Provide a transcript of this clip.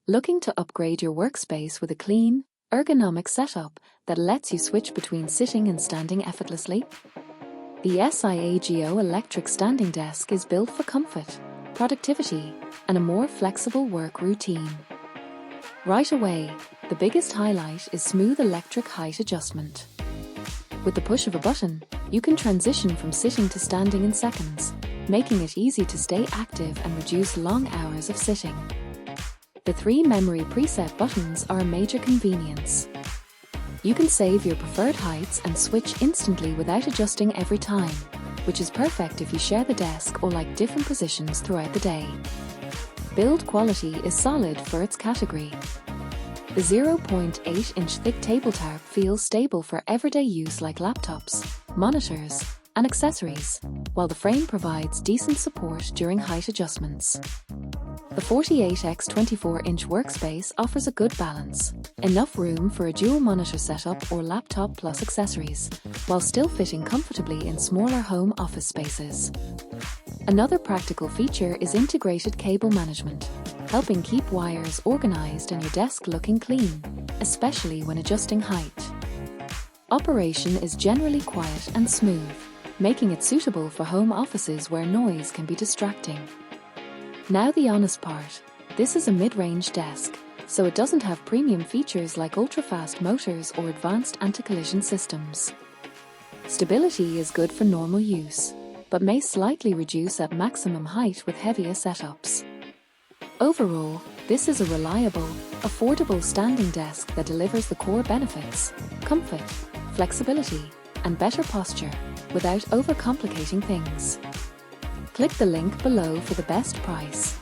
Looking to upgrade your workspace with a clean, ergonomic setup that lets you switch between sitting and standing effortlessly? The SIAGO Electric Standing Desk is built for comfort, productivity, and a more flexible work routine. Right away, the biggest highlight is smooth electric height adjustment. With the push of a button, you can transition from sitting to standing in seconds, making it easy to stay active and reduce long hours of sitting. The 3 memory preset buttons are a major convenience. You can save your preferred heights and switch instantly without adjusting every time, which is perfect if you share the desk or like different positions throughout the day. Build quality is solid for its category. The 0.8-inch thick tabletop feels stable for everyday use like laptops, monitors, and accessories, while the frame provides decent support during height adjustments. The 48x24-inch workspace offers a good balance, enough room for a dual monitor setup or laptop plus accessories, while still fitting comfortably in smaller home office spaces. Another practical feature is integrated cable management, helping keep wires organized and your desk looking clean, especially when adjusting height. Operation is generally quiet and smooth, making it suitable for home offices where noise can be distracting. Now the honest part, this is a mid-range desk, so it doesn't have premium features like ultra-fast motors or advanced anti-collision systems. Stability is good for normal use, but may slightly reduce at maximum height with heavier setups. Overall, this is a reliable, affordable standing desk that delivers the core benefits, comfort, flexibility, and better posture without overcomplicating things. Click the link below for the best price.